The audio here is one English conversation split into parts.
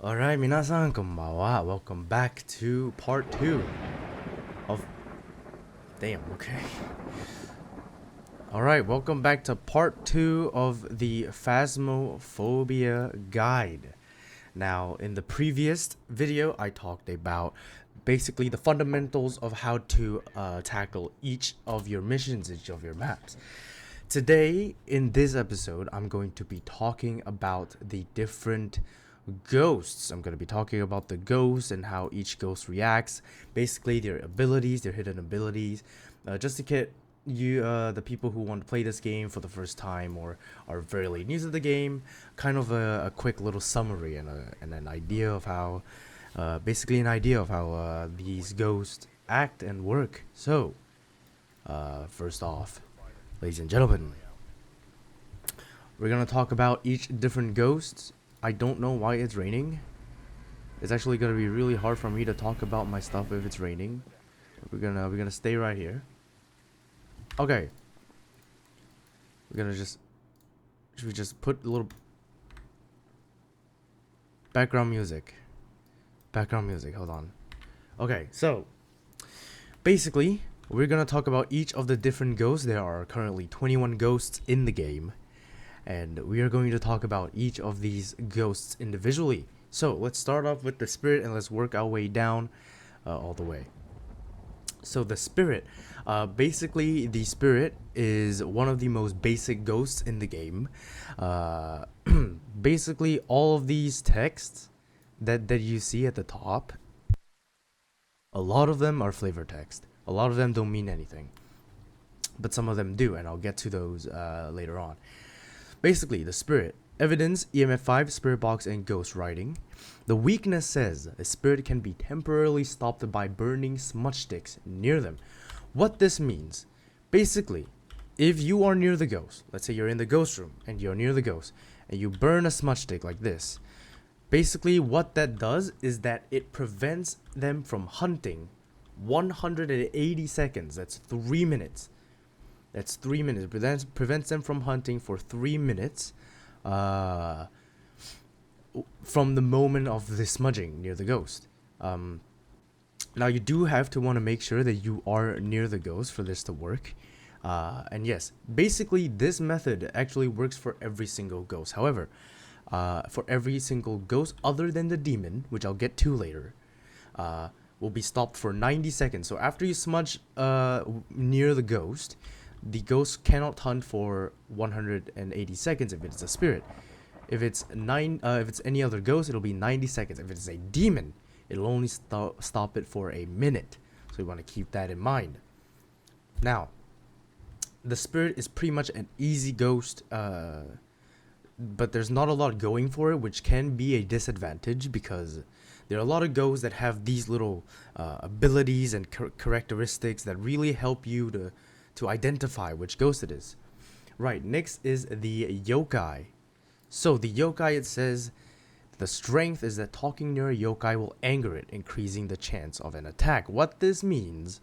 Alright, minasan konbanwa. Welcome back to part 2 of... Damn, okay. Alright, welcome back to part 2 of the Phasmophobia guide. Now, in the previous video, I talked about basically the fundamentals of how to tackle each of your missions, each of your maps. Today, in this episode, I'm going to be talking about the different ghosts. I'm going to be talking about the ghosts and how each ghost reacts, basically their abilities, their hidden abilities, just to get you, the people who want to play this game for the first time or are fairly new to the game, kind of a quick little summary and an idea of how, basically an idea of how these ghosts act and work. So, first off, ladies and gentlemen, we're gonna talk about each different ghosts. I don't know why it's raining. It's actually gonna be really hard for me to talk about my stuff if it's raining. We're gonna stay right here. Okay. Should we just put a little background music? Background music, hold on. Okay, so basically, we're gonna talk about each of the different ghosts. There are currently 21 ghosts in the game, and we are going to talk about each of these ghosts individually. So let's start off with the spirit and let's work our way down all the way. So the spirit, basically the spirit is one of the most basic ghosts in the game. Basically all of these texts that you see at the top, a lot of them are flavor text. A lot of them don't mean anything, but some of them do, and I'll get to those later on. Basically, the spirit, evidence, EMF 5, spirit box, and ghost writing. The weakness says a spirit can be temporarily stopped by burning smudge sticks near them. What this means, basically, if you are near the ghost, let's say you're in the ghost room and you're near the ghost, and you burn a smudge stick like this, basically what that does is that it prevents them from hunting 180 seconds. That's 3 minutes. That's 3 minutes. Prevents them from hunting for 3 minutes from the moment of the smudging near the ghost. Now you do have to want to make sure that you are near the ghost for this to work. And yes, basically this method actually works for every single ghost. However, for every single ghost other than the demon, which I'll get to later, will be stopped for 90 seconds. So after you smudge near the ghost cannot hunt for 180 seconds if it's a spirit. If it's any other ghost, it'll be 90 seconds. If it's a demon, it'll only stop it for a minute. So you want to keep that in mind. Now, the spirit is pretty much an easy ghost, but there's not a lot going for it, which can be a disadvantage because there are a lot of ghosts that have these little abilities and characteristics that really help you to identify which ghost it is. Right, next is the yokai. So the yokai, it says the strength is that talking near a yokai will anger it, increasing the chance of an attack. What this means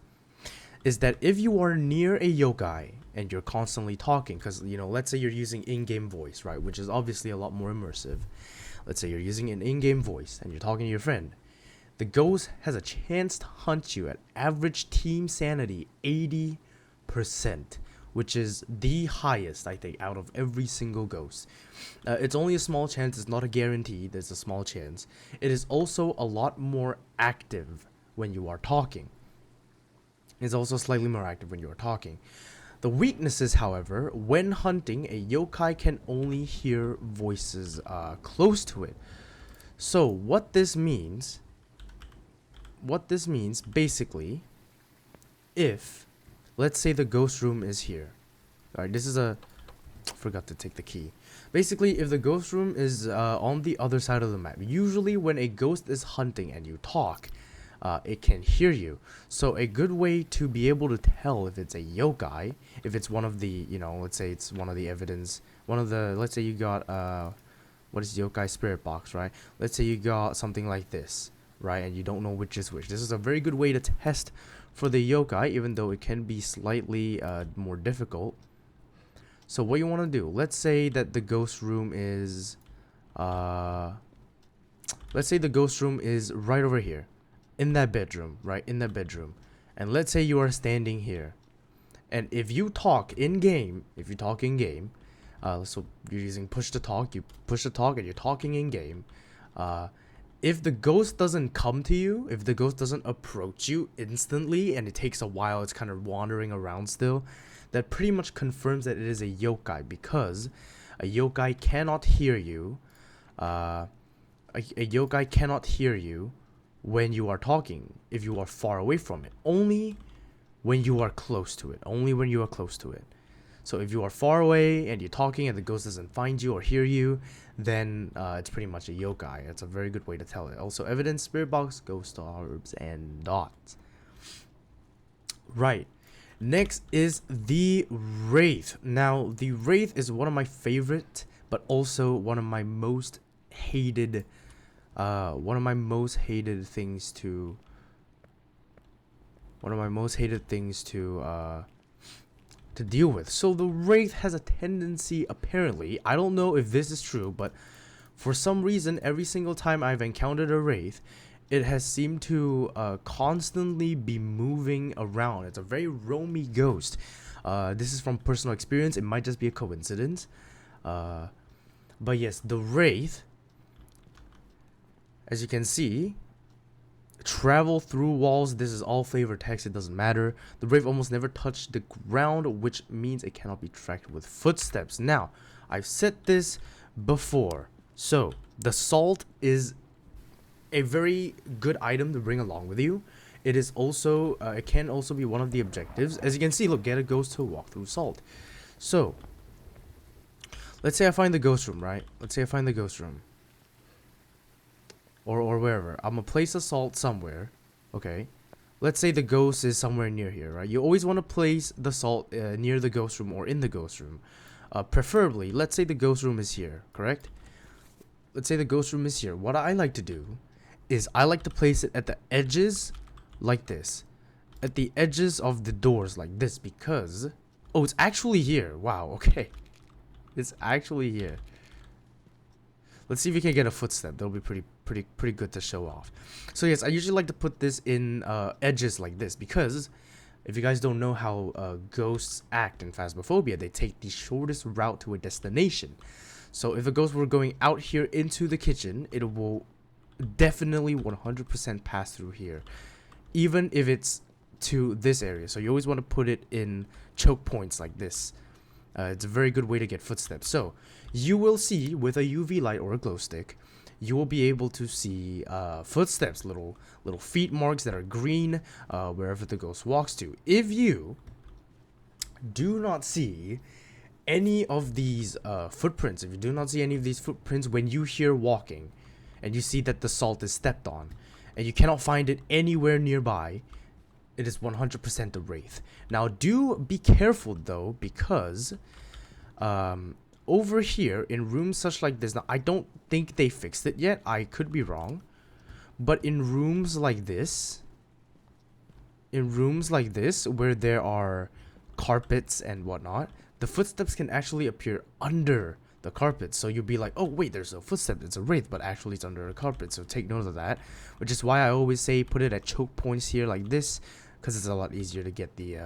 is that if you are near a yokai and you're constantly talking, because let's say you're using in-game voice, right, which is obviously a lot more immersive. Let's say you're using an in-game voice and you're talking to your friend. The ghost has a chance to hunt you at average team sanity 80%, which is the highest, I think, out of every single ghost. It's only a small chance. It's not a guarantee. There's a small chance. It is also a lot more active when you are talking. It's also slightly more active when you are talking. The weaknesses, however, when hunting, a yokai can only hear voices close to it. So what this means basically, if let's say the ghost room is here. Alright, this is forgot to take the key. Basically, if the ghost room is on the other side of the map, usually when a ghost is hunting and you talk, it can hear you. So a good way to be able to tell if it's a yokai, if it's one of the, let's say it's one of the evidence, let's say you got, what is yokai spirit box, right? Let's say you got something like this, right? And you don't know which is which. This is a very good way to test for the yokai, even though it can be slightly more difficult. So what you want to do, let's say that the ghost room is let's say the ghost room is right over here, in that bedroom, right? In that bedroom. And let's say you are standing here. And if you talk in game, so you're using push to talk, you push to talk and you're talking in game. If the ghost doesn't come to you, if the ghost doesn't approach you instantly and it takes a while, it's kind of wandering around still, that pretty much confirms that it is a yokai, because a yokai cannot hear you. A yokai cannot hear you when you are talking if you are far away from it. Only when you are close to it. Only when you are close to it. So if you are far away and you're talking and the ghost doesn't find you or hear you, then it's pretty much a yokai. It's a very good way to tell it. Also, evidence, spirit box, ghost orbs, and dots. Right. Next is the Wraith. Now, the Wraith is one of my favorite, but also one of my most hated, things to deal with. So the Wraith has a tendency, apparently, I don't know if this is true, but for some reason, every single time I've encountered a Wraith, it has seemed to constantly be moving around. It's a very roamy ghost. This is from personal experience. It might just be a coincidence. But yes, the Wraith, as you can see, travel through walls. This is all flavor text, it doesn't matter. The Wraith almost never touched the ground, which means it cannot be tracked with footsteps. Now, I've said this before. So, the salt is a very good item to bring along with you. It is also, it can also be one of the objectives. As you can see, look, get a ghost to walk through salt. So, let's say I find the ghost room, right? Let's say I find the ghost room. Or wherever. I'm gonna place a salt somewhere. Okay. Let's say the ghost is somewhere near here, right? You always want to place the salt near the ghost room or in the ghost room. Preferably, let's say the ghost room is here, correct? Let's say the ghost room is here. What I like to do is I like to place it at the edges like this. At the edges of the doors like this, because... Oh, it's actually here. Wow, okay. It's actually here. Let's see if we can get a footstep. That'll be pretty good to show off. So yes, I usually like to put this in edges like this, because if you guys don't know how ghosts act in Phasmophobia, they take the shortest route to a destination. So if a ghost were going out here into the kitchen, it will definitely 100% pass through here, even if it's to this area. So you always want to put it in choke points like this. It's a very good way to get footsteps. So you will see with a UV light or a glow stick, you will be able to see footsteps, little feet marks that are green wherever the ghost walks to. If you do not see any of these footprints, if you do not see any of these footprints when you hear walking, and you see that the salt is stepped on, and you cannot find it anywhere nearby, it is 100% a Wraith. Now, do be careful though, because over here in rooms such like this, now I don't think they fixed it yet, I could be wrong, but in rooms like this, where there are carpets and whatnot, the footsteps can actually appear under the carpet. So you'll be like, oh wait, there's a footstep, it's a Wraith, but actually it's under a carpet. So take note of that, which is why I always say put it at choke points here like this, because it's a lot easier to get the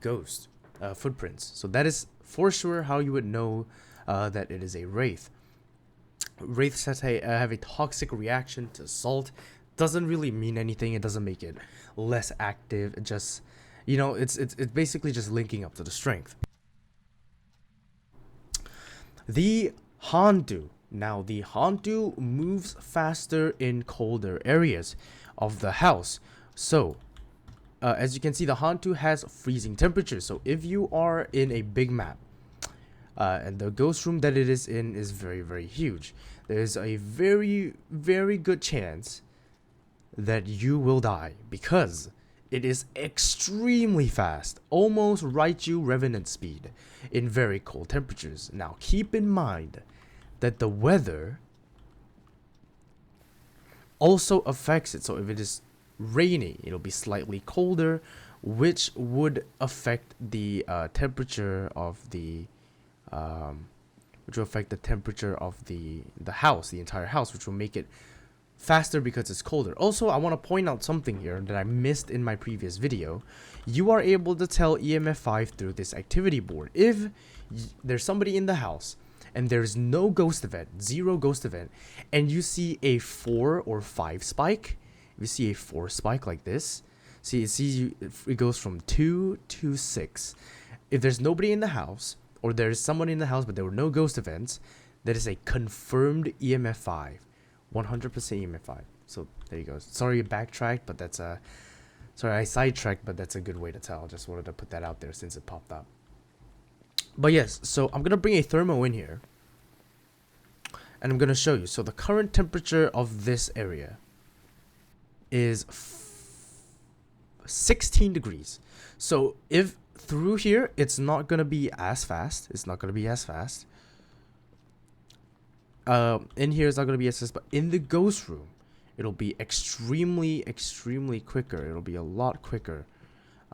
ghost footprints. So that is for sure how you would know that it is a Wraith. Wraiths have a toxic reaction to salt. Doesn't really mean anything. It doesn't make it less active. It just, you know, it's basically just linking up to the strength. The Hantu. Now, the Hantu moves faster in colder areas of the house. So, as you can see, the Hantu has freezing temperatures. So, if you are in a big map, and the ghost room that it is in is very, very huge, there's a very, very good chance that you will die, because it is extremely fast, almost Raiju Revenant speed in very cold temperatures. Now, keep in mind that the weather also affects it. So if it is rainy, it'll be slightly colder, which would affect the temperature of the which will affect the temperature of the house, the entire house, which will make it faster because it's colder. Also, I want to point out something here that I missed in my previous video. You are able to tell EMF 5 through this activity board. If there's somebody in the house and there's no ghost event, 0 ghost event, and you see a 4 or 5 spike, if you see a 4 spike like this, it goes from 2 to 6. If there's nobody in the house, or there's someone in the house but there were no ghost events, that is a confirmed EMF 5. 100% EMF 5. So there you go. Sorry, backtracked, but that's a... Sorry, I sidetracked, but that's a good way to tell. Just wanted to put that out there since it popped up. But yes, so I'm going to bring a thermo in here. And I'm going to show you. So the current temperature of this area is 16 degrees. So if through here, it's not going to be as fast. It's not going to be as fast. In here it's not going to be as fast, but in the ghost room it'll be extremely quicker. It'll be a lot quicker.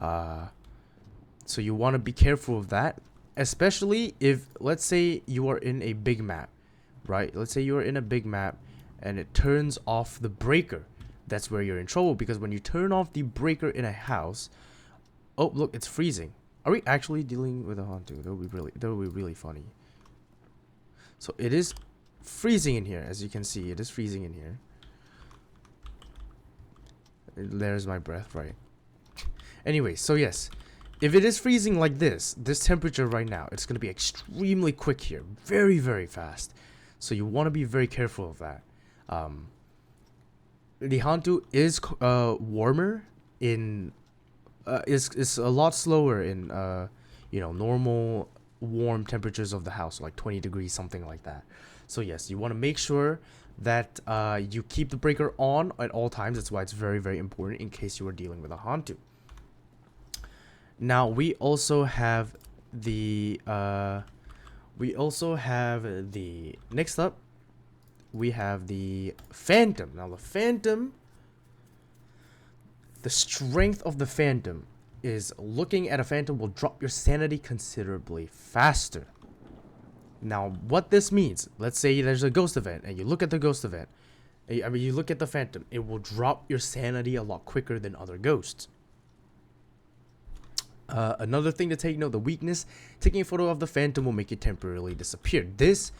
So you want to be careful of that, especially if, let's say, you are in a big map, right? Let's say you are in a big map and it turns off the breaker. That's where you're in trouble, because when you turn off the breaker in a house, oh look, it's freezing. Are we actually dealing with a Hantu? That would be really funny. So it is freezing in here, as you can see. It is freezing in here. There's my breath, right? Anyway, so yes, if it is freezing like this temperature right now, it's going to be extremely quick here, very fast. So you want to be very careful of that. The Hantu is warmer in is a lot slower in normal warm temperatures of the house, like 20 degrees, something like that. So yes, you want to make sure that you keep the breaker on at all times. That's why it's very important in case you are dealing with a Hantu. Now we also have the next up we have the Phantom. Now the Phantom, the strength of the Phantom is looking at a Phantom will drop your sanity considerably faster. Now, what this means, let's say there's a ghost event, and you look at the ghost event, you look at the Phantom, it will drop your sanity a lot quicker than other ghosts. Another thing to take note, the weakness, taking a photo of the Phantom will make it temporarily disappear. This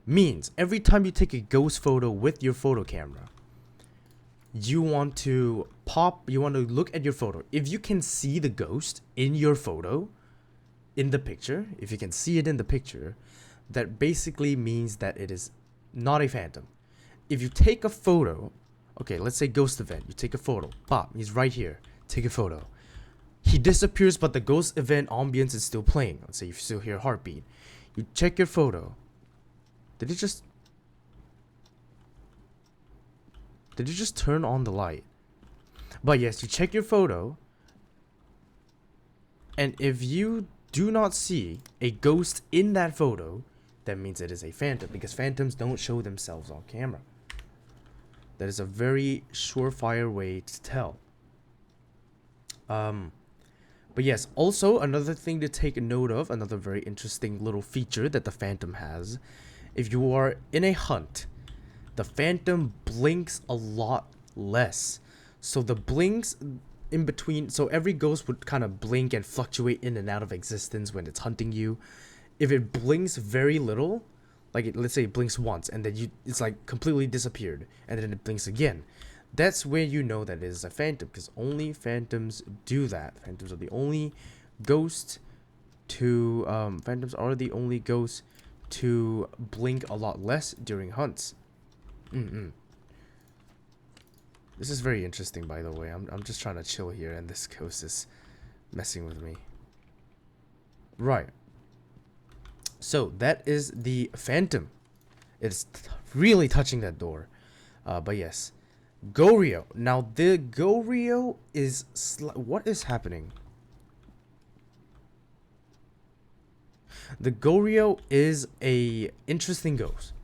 means every time you take a ghost photo with your photo camera, you want to look at your photo. If you can see the ghost in your photo, in the picture, if you can see it in the picture, that basically means that it is not a Phantom. If you take a photo, okay, let's say ghost event, you take a photo, pop, he's right here, take a photo. He disappears, but the ghost event ambience is still playing. Let's say you still hear a heartbeat. You check your photo. Did it just turn on the light? But yes, you check your photo, and if you do not see a ghost in that photo, that means it is a Phantom, because Phantoms don't show themselves on camera. That is a very surefire way to tell. But yes, also another thing to take note of, another very interesting little feature that the Phantom has, if you are in a hunt, the Phantom blinks a lot less. So the blinks in between, so every ghost would kind of blink and fluctuate in and out of existence when it's hunting you. If it blinks very little, like let's say it blinks once and then it's like completely disappeared, and then it blinks again, that's where you know that it is a Phantom, because only Phantoms do that. Phantoms are the only ghosts to blink a lot less during hunts. This is very interesting, by the way. I'm just trying to chill here, and this ghost is messing with me. Right. So that is the Phantom. It's really touching that door. But yes, Goryo. Now the Goryo is what is happening? The Goryo is a interesting ghost.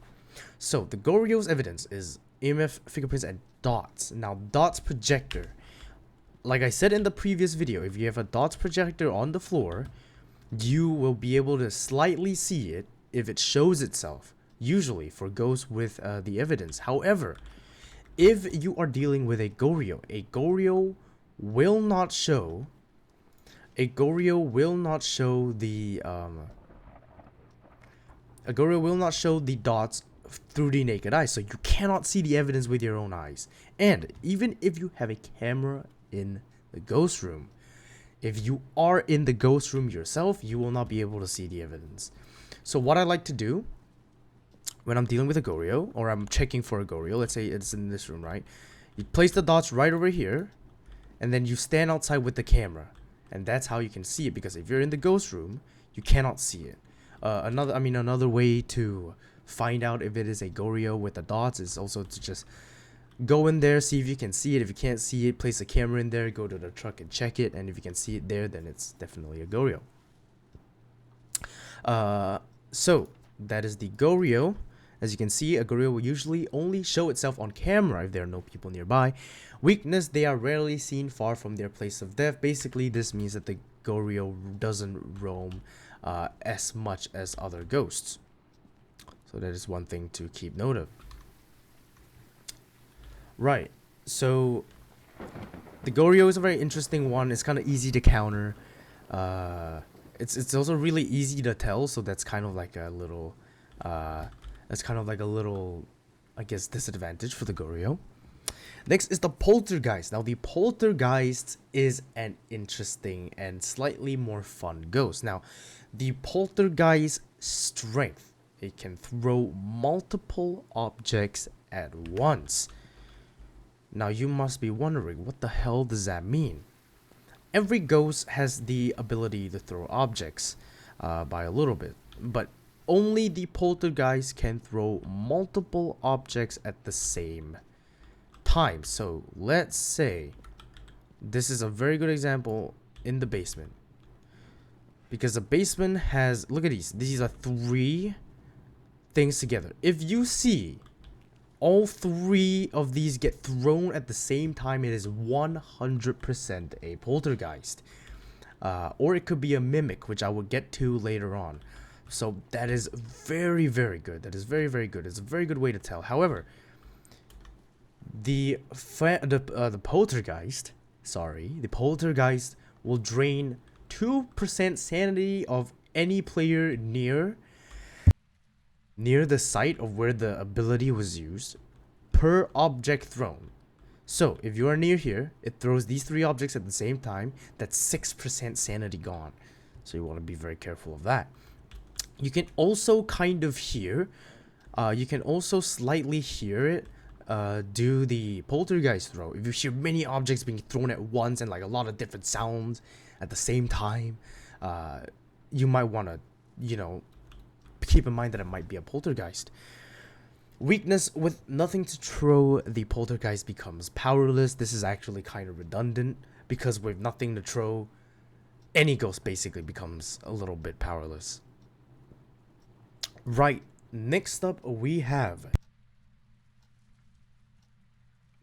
So the Goryo's evidence is EMF fingerprints and dots. Now dots projector, like I said in the previous video, if you have a dots projector on the floor, you will be able to slightly see it if it shows itself, usually for ghosts with the evidence. However, if you are dealing with a Goryo will not show the a Goryo will not show the dots through the naked eye, so you cannot see the evidence with your own eyes. And even if you have a camera in the ghost room, if you are in the ghost room yourself, you will not be able to see the evidence. So what I like to do when I'm dealing with a Goryo, or I'm checking for a Goryo, let's say it's in this room, right? You place the dots right over here, and then you stand outside with the camera, and that's how you can see it. Because if you're in the ghost room, you cannot see it. Another way to find out if it is a Goryo with the dots is also to just go in there, see if you can see it. If you can't see it, place a camera in there, go to the truck and check it, and if you can see it there, then it's definitely a Goryo. So that is the Goryo. As you can see, a Goryo will usually only show itself on camera if there are no people nearby. Weakness, they are rarely seen far from their place of death. Basically, this means that the Goryo doesn't roam as much as other ghosts. So that is one thing to keep note of. Right, so the Goryo is a very interesting one. It's kind of easy to counter. It's also really easy to tell, so that's kind of like a little I guess, disadvantage for the Goryo. Next is the Poltergeist. Now the Poltergeist is an interesting and slightly more fun ghost. Now the Poltergeist strength, it can throw multiple objects at once. Now you must be wondering, what the hell does that mean? Every ghost has the ability to throw objects by a little bit, but only the Poltergeist can throw multiple objects at the same time. So let's say this is a very good example in the basement, because the basement has, look at these are 3 things together. If you see all 3 of these get thrown at the same time, it is 100% a Poltergeist. Or it could be a mimic, which I will get to later on. So that is very, very good. That is very, very good. It's a very good way to tell. However, the Poltergeist, the Poltergeist will drain 2% sanity of any player near the site of where the ability was used per object thrown. So if you are near here, it throws these 3 objects at the same time. That's 6% sanity gone. So you want to be very careful of that. You can also kind of hear, you can also slightly hear it do the Poltergeist throw. If you hear many objects being thrown at once and like a lot of different sounds at the same time, you might want to, keep in mind that it might be a Poltergeist. Weakness, with nothing to throw, the Poltergeist becomes powerless. This is actually kind of redundant, because with nothing to throw, any ghost basically becomes a little bit powerless. Right, next up we have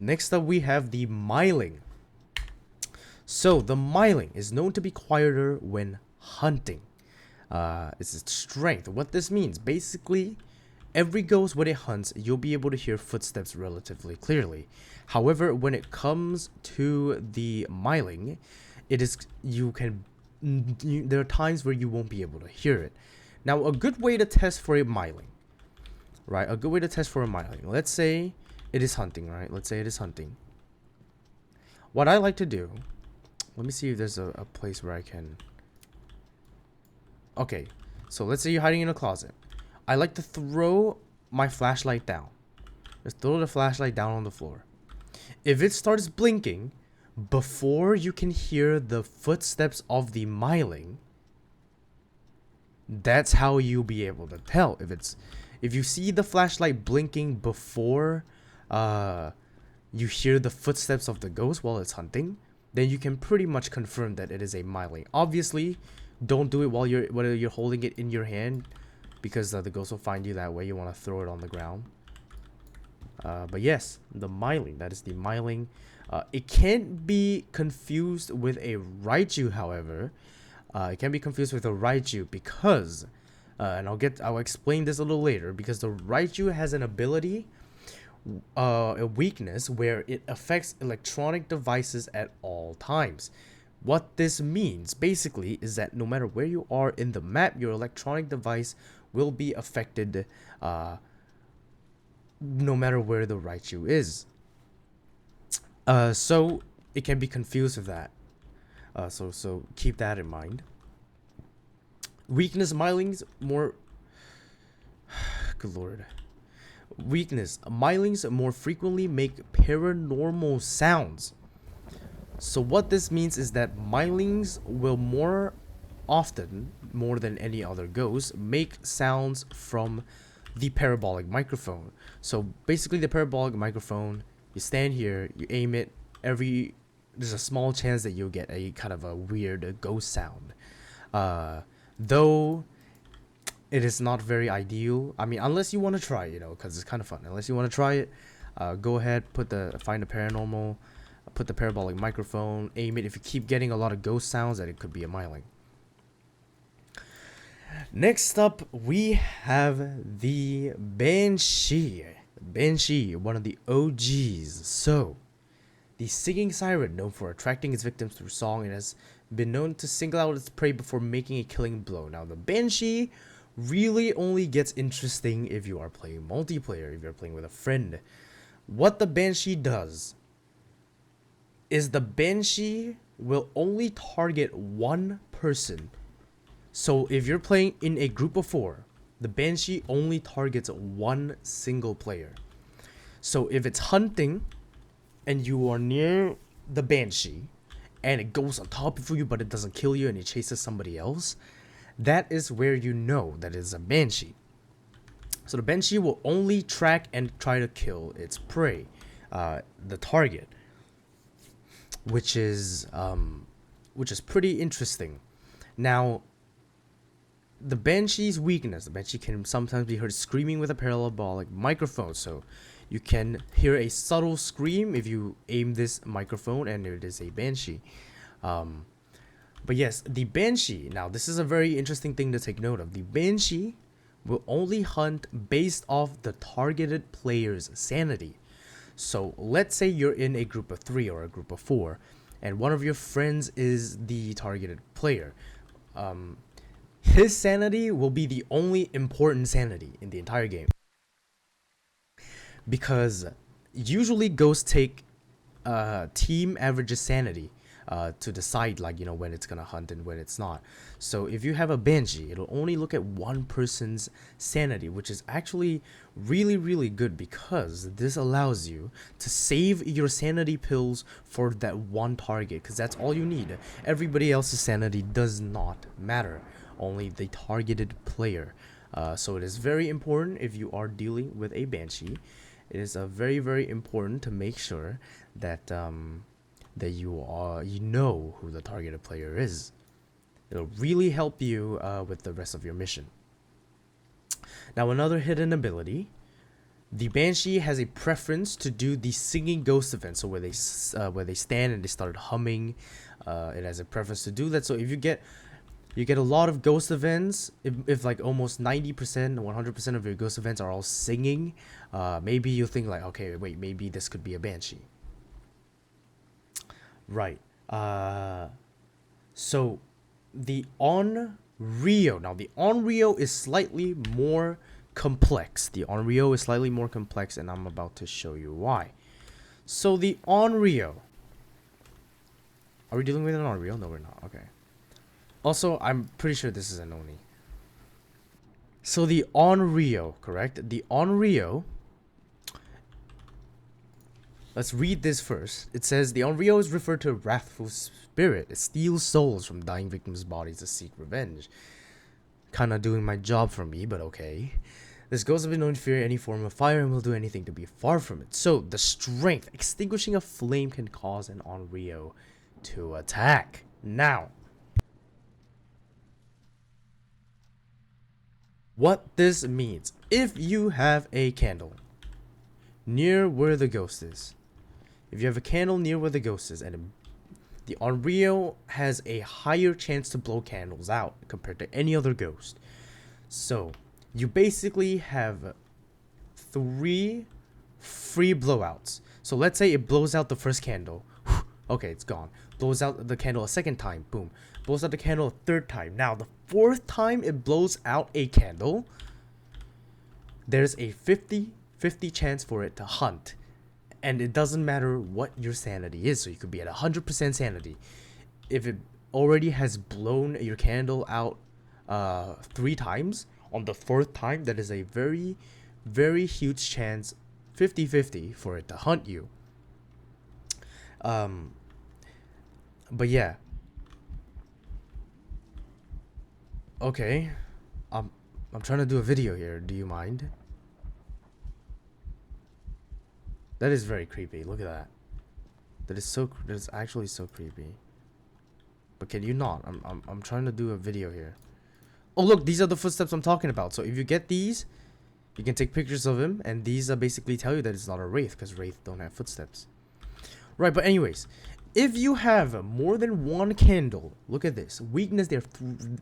the Myling. So the Myling is known to be quieter when hunting. It's its strength. What this means, basically, every ghost when it hunts, you'll be able to hear footsteps relatively clearly. However, when it comes to the Myling, there are times where you won't be able to hear it. Now, a good way to test for a Myling, right? A good way to test for a Myling. Let's say it is hunting, right? Let's say it is hunting. What I like to do, let me see if there's a place where I can. Okay, so let's say you're hiding in a closet. I like to throw my flashlight down. Just throw the flashlight down on the floor. If it starts blinking before you can hear the footsteps of the Myling, that's how you'll be able to tell. If you see the flashlight blinking before you hear the footsteps of the ghost while it's hunting, then you can pretty much confirm that it is a Myling. Obviously, don't do it while you're holding it in your hand, because the ghost will find you that way. You want to throw it on the ground. But yes, the Myling, that is the Myling. It can't be confused with a Raiju, however. It can be confused with a Raiju because And I'll explain this a little later, because the Raiju has an ability, a weakness, where it affects electronic devices at all times. What this means basically is that no matter where you are in the map, your electronic device will be affected, no matter where the Raiju is. So it can be confused with that. So keep that in mind. Weakness, Mylings more. Good lord. Weakness, Mylings more frequently make paranormal sounds. So what this means is that Mylings will more often, more than any other ghost, make sounds from the parabolic microphone. So basically the parabolic microphone, you stand here, you aim it, there's a small chance that you'll get a kind of a weird ghost sound. Though it is not very ideal. I mean, unless you want to try, because it's kind of fun. Unless you want to try it, go ahead, find the paranormal, put the parabolic microphone, aim it. If you keep getting a lot of ghost sounds, then it could be a Myling. Next up, we have the Banshee. Banshee, one of the OGs. So, the singing siren, known for attracting its victims through song, and has been known to single out its prey before making a killing blow. Now, the Banshee really only gets interesting if you are playing multiplayer, if you're playing with a friend. What the Banshee does is the Banshee will only target one person. So if you're playing in a group of 4, the Banshee only targets one single player. So if it's hunting and you are near the Banshee and it goes on top of you but it doesn't kill you and it chases somebody else, that is where you know that it's a Banshee. So the Banshee will only track and try to kill its prey, the target, which is pretty interesting. Now, the Banshee's weakness, the Banshee can sometimes be heard screaming with a parabolic microphone, so you can hear a subtle scream if you aim this microphone and it is a Banshee. But yes, the Banshee, now this is a very interesting thing to take note of. The Banshee will only hunt based off the targeted player's sanity. So let's say you're in a group of 3 or a group of 4, and one of your friends is the targeted player. His sanity will be the only important sanity in the entire game. Because usually ghosts take team averages sanity to decide, when it's gonna hunt and when it's not. So if you have a Banshee, it'll only look at one person's sanity, which is actually really, really good, because this allows you to save your sanity pills for that one target, because that's all you need. Everybody else's sanity does not matter, only the targeted player. So it is very important if you are dealing with a Banshee. It is very, very important to make sure that that you know who the targeted player is. It'll really help you with the rest of your mission. Now, another hidden ability, the Banshee has a preference to do the singing ghost event. So where they stand and they start humming, it has a preference to do that. So if you get a lot of ghost events, if like almost 90%, 100% of your ghost events are all singing, maybe you think like, okay, wait, maybe this could be a Banshee. Right. So the Onryo. Now the Onryo is slightly more complex. The Onryo is slightly more complex, and I'm about to show you why. So the Onryo. Are we dealing with an Onryo? No, we're not. Okay. Also, I'm pretty sure this is an Oni. So the Onryo, correct? The Onryo. Let's read this first. It says, the Onryo is referred to a wrathful spirit. It steals souls from dying victims' bodies to seek revenge. Kinda doing my job for me, but okay. This ghost has been known to fear any form of fire and will do anything to be far from it. So, the strength. Extinguishing a flame can cause an Onryo to attack. Now, what this means, if you have a candle near where the ghost is, if you have a candle near where the ghost is, and the Onryo has a higher chance to blow candles out compared to any other ghost. So you basically have 3 free blowouts. So let's say it blows out the first candle. Okay, it's gone. Blows out the candle a second time. Boom. Blows out the candle a third time. Now, the 4th time it blows out a candle, there's a 50-50 chance for it to hunt. And it doesn't matter what your sanity is. So you could be at 100% sanity. If it already has blown your candle out 3 times, on the 4th time, that is a very, very huge chance, 50-50, for it to hunt you. But yeah. Okay. I'm trying to do a video here. Do you mind? That is very creepy. Look at that. That is actually so creepy. But can you not? I'm trying to do a video here. Oh look, these are the footsteps I'm talking about. So if you get these, you can take pictures of him, and these basically tell you that it's not a Wraith, because Wraith don't have footsteps. Right, but anyways, if you have more than 1 candle, look at this. Weakness there,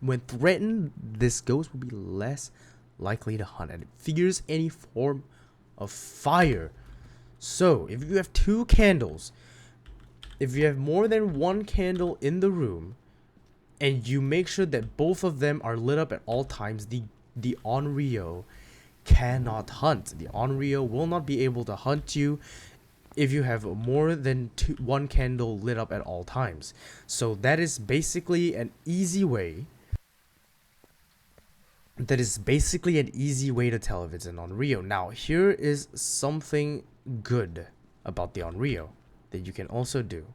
when threatened, this ghost will be less likely to hunt, and it fears any form of fire. So, if you have 2 candles, if you have more than 1 candle in the room, and you make sure that both of them are lit up at all times, the Onryo cannot hunt. The Onryo will not be able to hunt you if you have more than 1 candle lit up at all times. So that is basically an easy way. That is basically an easy way to tell if it's an Onryo. Now, here is something good about the Onryo that you can also do.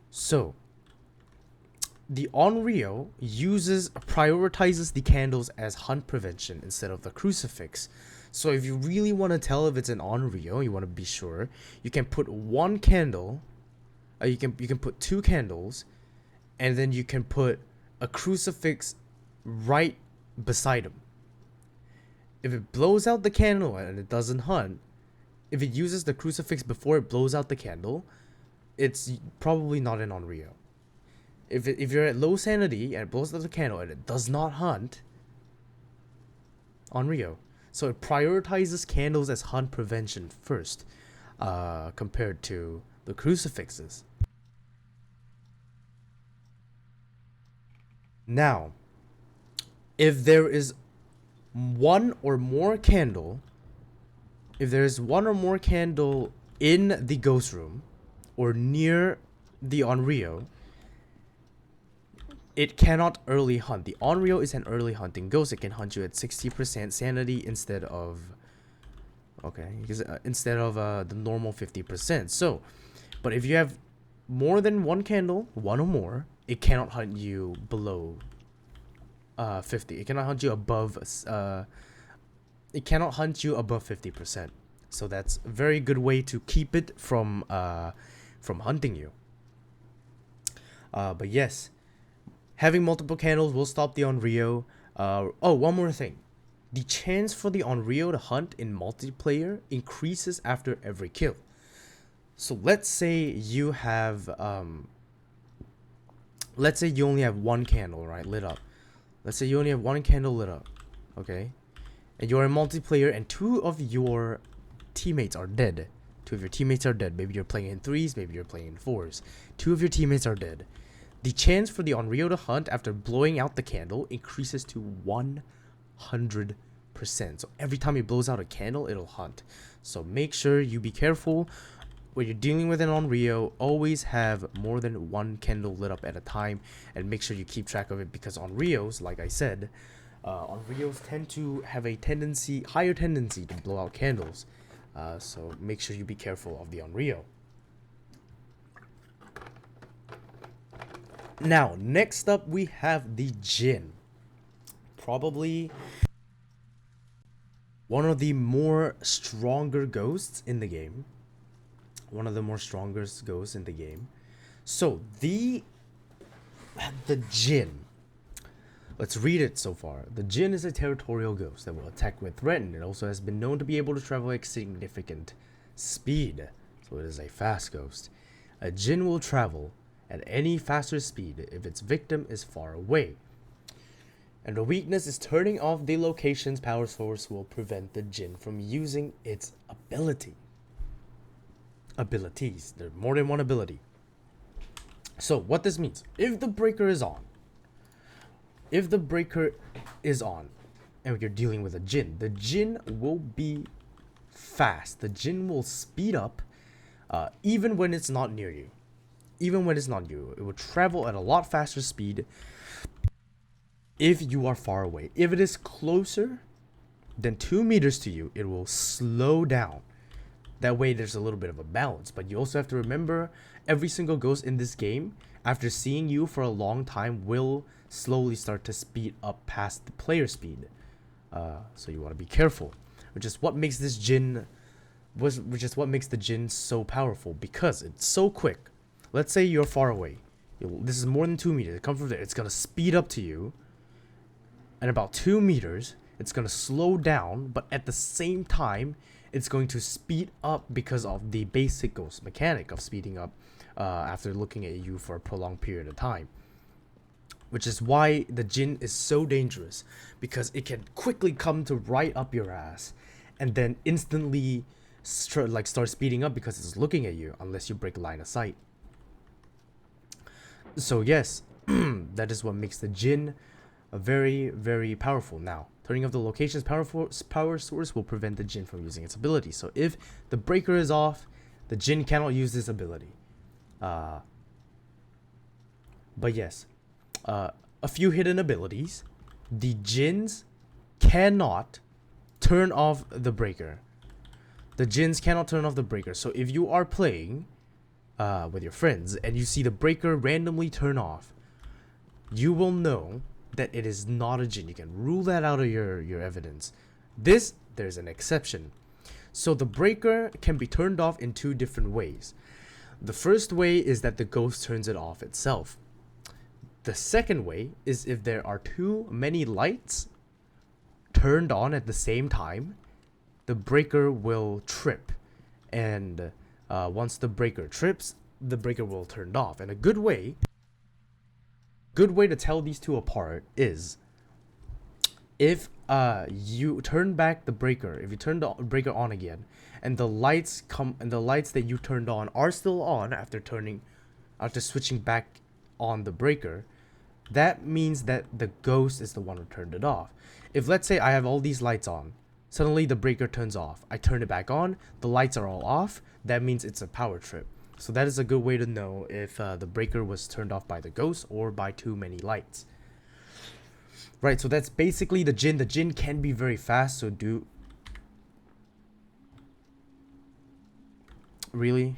So, the Onryo prioritizes the candles as hunt prevention instead of the crucifix. So if you really want to tell if it's an Onryo, you want to be sure, you can put 1 candle, you can put 2 candles, and then you can put a crucifix right beside him. If it blows out the candle and it doesn't hunt, if it uses the crucifix before it blows out the candle, it's probably not an Onryo. If you're at low sanity and it blows out the candle and it does not hunt, Onryo. So it prioritizes candles as hunt prevention first, compared to the crucifixes. Now, if there is 1 or more candle, in the ghost room or near the Onryo, it cannot early hunt. The Onryo is an early hunting ghost. It can hunt you at 60% sanity instead of the normal 50%. So, but if you have more than 1 candle, 1 or more, it cannot hunt you below 50. It cannot hunt you above 50%. So that's a very good way to keep it from hunting you. But yes, having multiple candles will stop the Onryo. One more thing. The chance for the Onryo to hunt in multiplayer increases after every kill. So let's say you have let's say you only have 1 candle, right, lit up. Let's say you only have 1 candle lit up, okay? And you're in multiplayer and 2 of your teammates are dead. 2 of your teammates are dead. Maybe you're playing in 3s, maybe you're playing in 4s. 2 of your teammates are dead. The chance for the Onryo to hunt after blowing out the candle increases to 100%. So every time it blows out a candle, it'll hunt. So make sure you be careful. When you're dealing with an Onryo, always have more than 1 candle lit up at a time, and make sure you keep track of it, because Onryos, like I said, Onryos tend to have a higher tendency to blow out candles. So make sure you be careful of the Onryo. Now, next up we have the Jinn. Probably one of the more stronger ghosts in the game. So the Jinn. Let's read it so far. The Jinn is a territorial ghost that will attack when threatened. It also has been known to be able to travel at significant speed. So it is a fast ghost. A Jinn will travel at any faster speed if its victim is far away. And the weakness is turning off the location's power source will prevent the Jinn from using its abilities. There's more than one ability. So what this means, if the breaker is on, and you're dealing with a Jinn, the Jinn will be fast. The Jinn will speed up, even when it's not near you. Even when it's not you, it will travel at a lot faster speed if you are far away. If it is closer than 2 meters to you, it will slow down. That way there's a little bit of a balance. But you also have to remember, every single ghost in this game, after seeing you for a long time, will slowly start to speed up past the player speed. So you want to be careful, which is what makes this Jinn, which is what makes the Jinn so powerful, because it's so quick. Let's say you're far away. This is more than 2 meters. It comes from there. It's gonna speed up to you, and about 2 meters, it's gonna slow down. But at the same time, it's going to speed up because of the basic ghost mechanic of speeding up after looking at you for a prolonged period of time. Which is why the Jinn is so dangerous, because it can quickly come to right up your ass and then instantly start speeding up because it's looking at you, unless you break line of sight. So yes, that is what makes the Jinn very, very powerful. Now, turning off the location's power source will prevent the Jinn from using its ability. So if the breaker is off, the Jinn cannot use this ability. But yes, a few hidden abilities. The Jinns cannot turn off the breaker. The Jinns cannot turn off the breaker. So if you are playing with your friends and you see the breaker randomly turn off, you will know that it is not a Jinn. You can rule that out of your evidence. There's an exception. So the breaker can be turned off in 2 different ways. The first way is that the ghost turns it off itself. The second way is if there are too many lights turned on at the same time, the breaker will trip. And once the breaker trips, the breaker will turn off. And a good way to tell these two apart is if you turn back the breaker, if you turn the breaker on again, and the lights that you turned on are still on after switching back on the breaker, that means that the ghost is the one who turned it off. If, let's say, I have all these lights on, suddenly the breaker turns off, I turn it back on, the lights are all off, that means it's a power trip. So that is a good way to know if the breaker was turned off by the ghost or by too many lights. Right, so that's basically the Jinn. The Jinn can be very fast, so Really?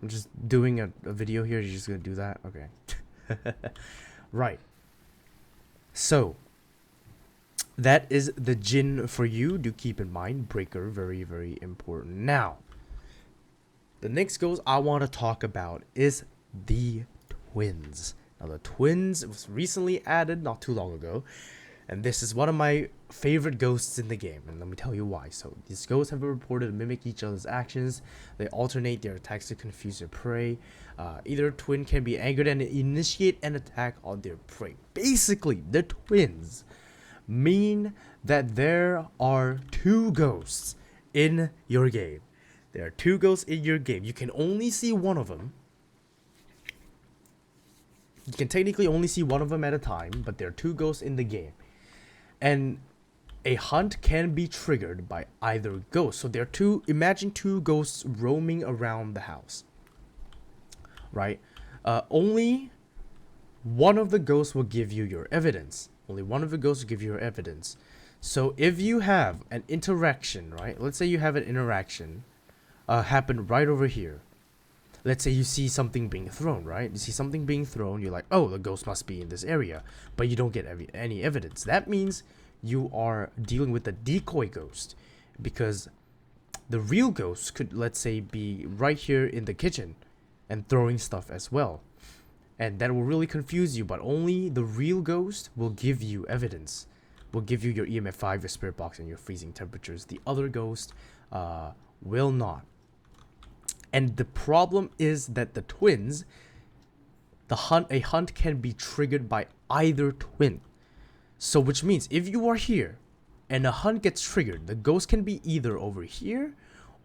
I'm just doing a video here, you're just gonna do that? Okay. Right. So, that is the Jinn for you. Do keep in mind, breaker, very, very important. Now, the next ghost I want to talk about is the twins. Now, the twins was recently added not too long ago, and this is one of my favorite ghosts in the game, and let me tell you why. So, these ghosts have been reported to mimic each other's actions. They alternate their attacks to confuse their prey. Either twin can be angered and initiate an attack on their prey. Basically, the twins mean that there are 2 ghosts in your game. There are 2 ghosts in your game. You can only see one of them. You can technically only see one of them at a time, but there are 2 ghosts in the game. And a hunt can be triggered by either ghost. So there are imagine 2 ghosts roaming around the house. Right? Only one of the ghosts will give you your evidence. Only one of the ghosts will give you your evidence. So if you have an interaction, right? Let's say you have an interaction happen right over here. Let's say you see something being thrown, right? You see something being thrown, you're like, oh, the ghost must be in this area. But you don't get any evidence. That means you are dealing with a decoy ghost. Because the real ghost could, let's say, be right here in the kitchen and throwing stuff as well. And that will really confuse you, but only the real ghost will give you evidence. Will give you your EMF 5, your spirit box, and your freezing temperatures. The other ghost will not. And the problem is that the twins, a hunt can be triggered by either twin. So which means if you are here and a hunt gets triggered, the ghost can be either over here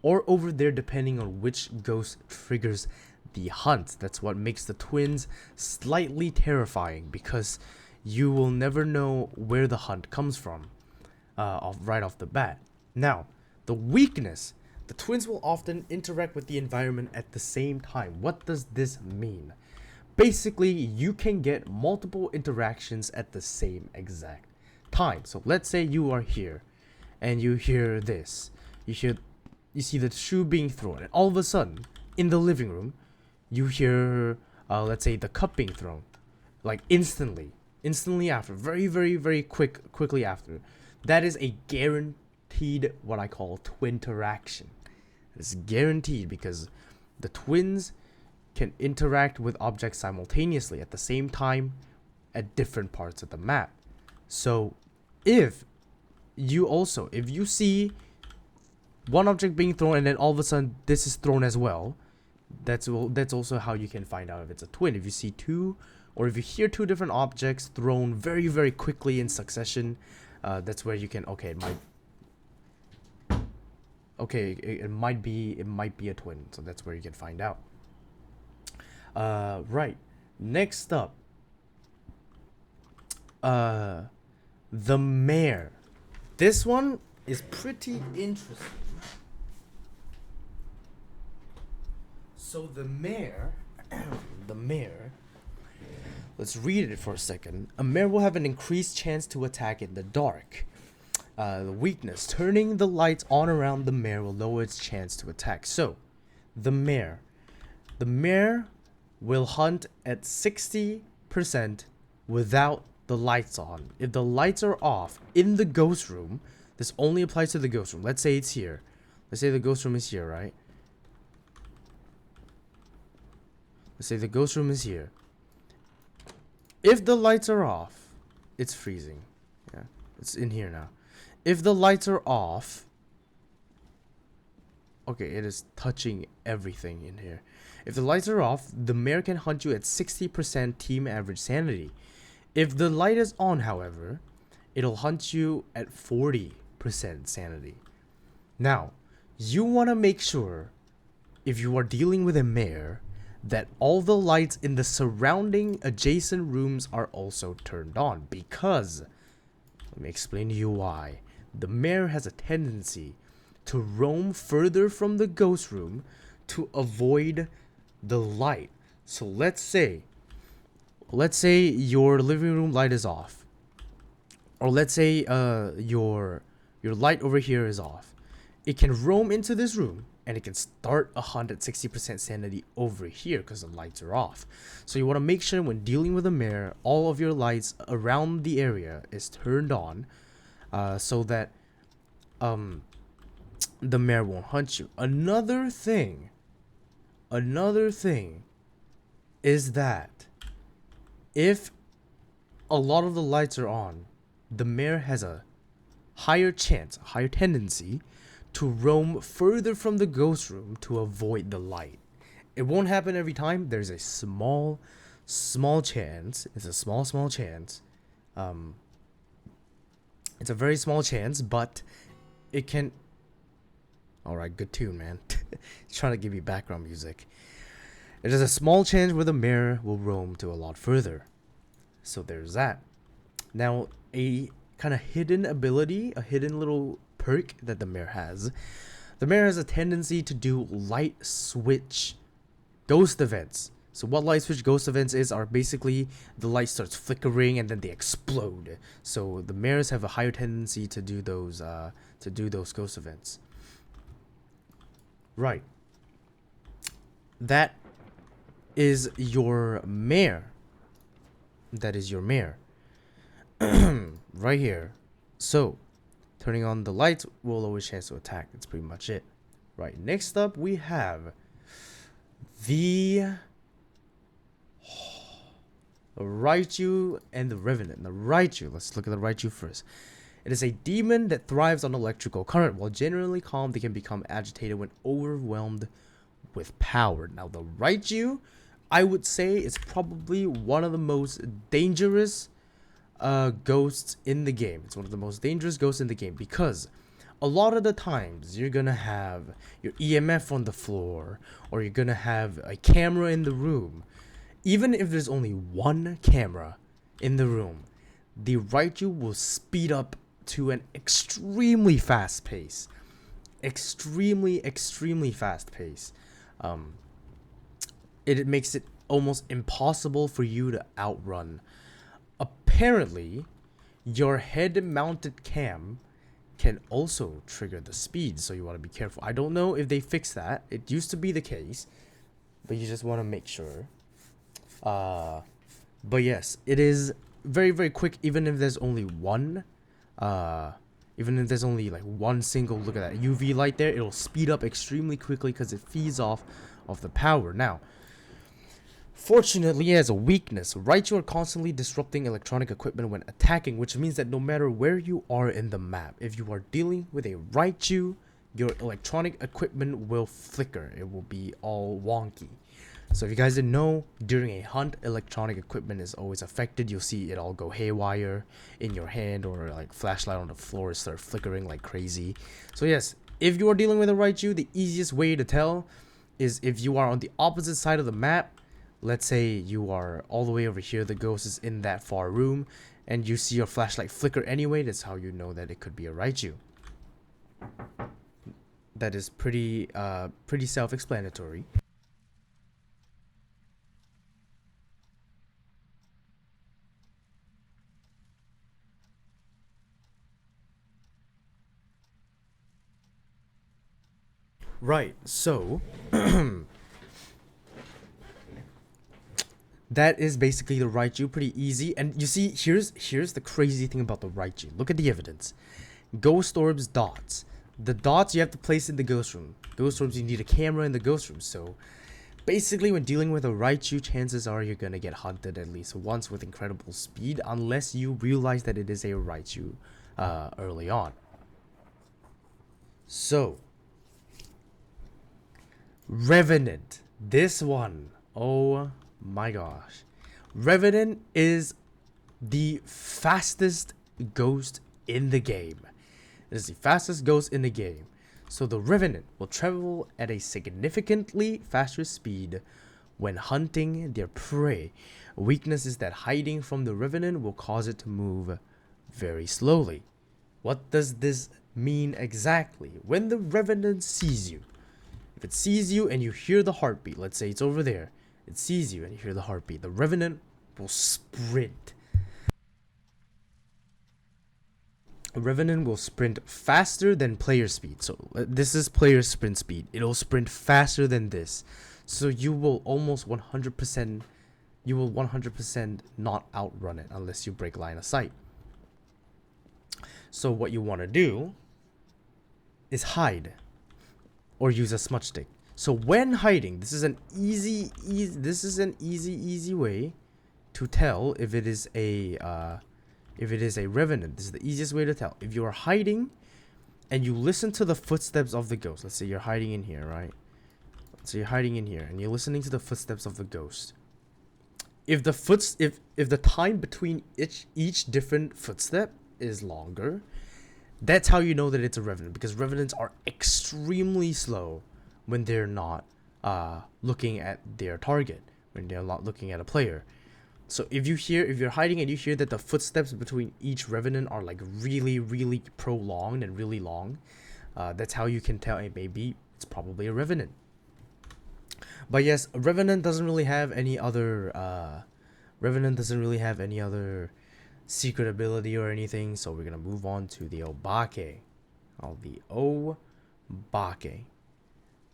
or over there depending on which ghost triggers the hunt. That's what makes the twins slightly terrifying, because you will never know where the hunt comes from right off the bat. Now, the weakness: the twins will often interact with the environment at the same time. What does this mean? Basically, you can get multiple interactions at the same exact time. So let's say you are here and you hear this. You see the shoe being thrown, and all of a sudden in the living room you hear let's say the cup being thrown, like instantly after, very quickly after. That is a guaranteed, what I call, twin interaction. It's guaranteed because the twins can interact with objects simultaneously at the same time at different parts of the map. So if you see one object being thrown and then all of a sudden this is thrown as well, that's also how you can find out if it's a twin. If you see two, or if you hear two different objects thrown very quickly in succession, that's where you can, it might be a twin. So that's where you can find out. Right, next up, the Mare. This one is pretty interesting. So the Mare, let's read it for a second. A Mare will have an increased chance to attack in the dark. The weakness: turning the lights on around the Mare will lower its chance to attack. So, the Mare will hunt at 60% without the lights on. If the lights are off in the ghost room, this only applies to the ghost room. Let's say it's here. Let's say the ghost room is here, right? Let's say the ghost room is here. If the lights are off, it's freezing. Yeah, it's in here now. If the lights are off, okay, it is touching everything in here. If the lights are off, the Mare can hunt you at 60% team average sanity. If the light is on, however, it'll hunt you at 40% sanity. Now, you want to make sure, if you are dealing with a Mare, that all the lights in the surrounding adjacent rooms are also turned on, because, let me explain to you why. The Mare has a tendency to roam further from the ghost room to avoid the light. So let's say your living room light is off, or let's say your light over here is off. It can roam into this room and it can start a hunt at 60% sanity over here because the lights are off. So you want to make sure when dealing with a Mare, all of your lights around the area is turned on, so that the Mare won't hunt you. Another thing is that if a lot of the lights are on, the Mare has a higher tendency to roam further from the ghost room to avoid the light. It won't happen every time. There's a small chance. It's a small chance. It's a very small chance, but it can. Alright, good tune, man. Trying to give you background music. It is a small chance where the Mare will roam to a lot further. So there's that. Now, a kind of hidden ability, a hidden little perk that the Mare has. The Mare has a tendency to do light switch ghost events. So what light switch ghost events are basically the light starts flickering and then they explode. So the Mares have a higher tendency to do those ghost events. Right. That is your Mare. That is your Mare. Right here. So, turning on the lights will lower chance to attack. That's pretty much it. Right. Next up, we have the Raiju and the Revenant. The Raiju. Let's look at the Raiju first. It is a demon that thrives on electrical current. While generally calm, they can become agitated when overwhelmed with power. Now, the Raiju, I would say, is probably one of the most dangerous ghosts in the game. It's one of the most dangerous ghosts in the game because a lot of the times you're gonna have your EMF on the floor, or you're gonna have a camera in the room. Even if there's only one camera in the room, the Raiju will speed up to an extremely fast pace. Extremely fast pace. It makes it almost impossible for you to outrun. Apparently, your head-mounted cam can also trigger the speed, so you want to be careful. I don't know if they fixed that. It used to be the case, but you just want to make sure. But yes, it is very quick, even if there's only one. Even if there's only like one single look at that UV light there, it'll speed up extremely quickly because it feeds off of the power. Now, fortunately, it has a weakness. Raiju are constantly disrupting electronic equipment when attacking, which means that no matter where you are in the map, if you are dealing with a Raiju, your electronic equipment will flicker. It will be all wonky. So if you guys didn't know, during a hunt, electronic equipment is always affected. You'll see it all go haywire in your hand, or like flashlight on the floor start flickering like crazy. So yes, if you are dealing with a Raiju, the easiest way to tell is if you are on the opposite side of the map. Let's say you are all the way over here, the ghost is in that far room, and you see your flashlight flicker anyway. That's how you know that it could be a Raiju. That is pretty self-explanatory. Right, so that is basically the Raiju, pretty easy. And you see, here's the crazy thing about the Raiju. Look at the evidence. Ghost orbs, dots. The dots you have to place in the ghost room. Ghost orbs, you need a camera in the ghost room. So basically, when dealing with a Raiju, chances are you're gonna get hunted at least once with incredible speed, unless you realize that it is a Raiju early on. So Revenant, this one, oh my gosh. Revenant is the fastest ghost in the game. It is the fastest ghost in the game. So the Revenant will travel at a significantly faster speed when hunting their prey. Weakness is that hiding from the Revenant will cause it to move very slowly. What does this mean exactly? When the Revenant sees you, if it sees you and you hear the heartbeat, let's say it's over there, it sees you and you hear the heartbeat, the Revenant will sprint. A Revenant will sprint faster than player speed. So this is player sprint speed. It'll sprint faster than this. So you will almost 100%, you will 100% not outrun it unless you break line of sight. So what you want to do is hide or use a smudge stick. So when hiding, this is an easy way to tell if it is a Revenant. This is the easiest way to tell. If you are hiding and you listen to the footsteps of the ghost, let's say you're hiding in here, right? So you're hiding in here and you're listening to the footsteps of the ghost. If the time between each different footstep is longer, that's how you know that it's a Revenant, because Revenants are extremely slow when they're not looking at their target, when they're not looking at a player. So if you're hiding and you hear that the footsteps between each Revenant are like really prolonged and really long, that's how you can tell, hey, maybe it's probably a Revenant. But yes, Revenant doesn't really have any other secret ability or anything, so we're gonna move on to the Obake. The Obake.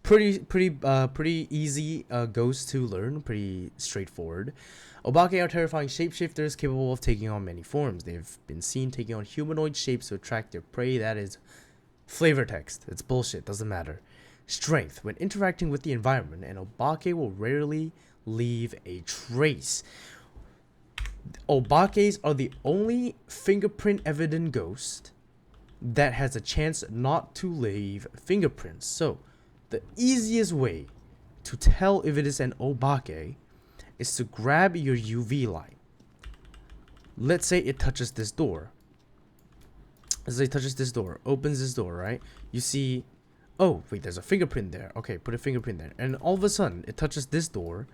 Pretty easy ghost to learn, pretty straightforward. Obake are terrifying shapeshifters capable of taking on many forms. They've been seen taking on humanoid shapes to attract their prey. That is flavor text. It's bullshit, doesn't matter. Strength. When interacting with the environment, an Obake will rarely leave a trace. Obakes are the only fingerprint evident ghost that has a chance not to leave fingerprints. So the easiest way to tell if it is an Obake is to grab your UV light. let's say it touches this door. Let's say it touches this door, opens this door, right? You see, oh, wait, there's a fingerprint there. Okay, put a fingerprint there. And all of a sudden, it touches this door,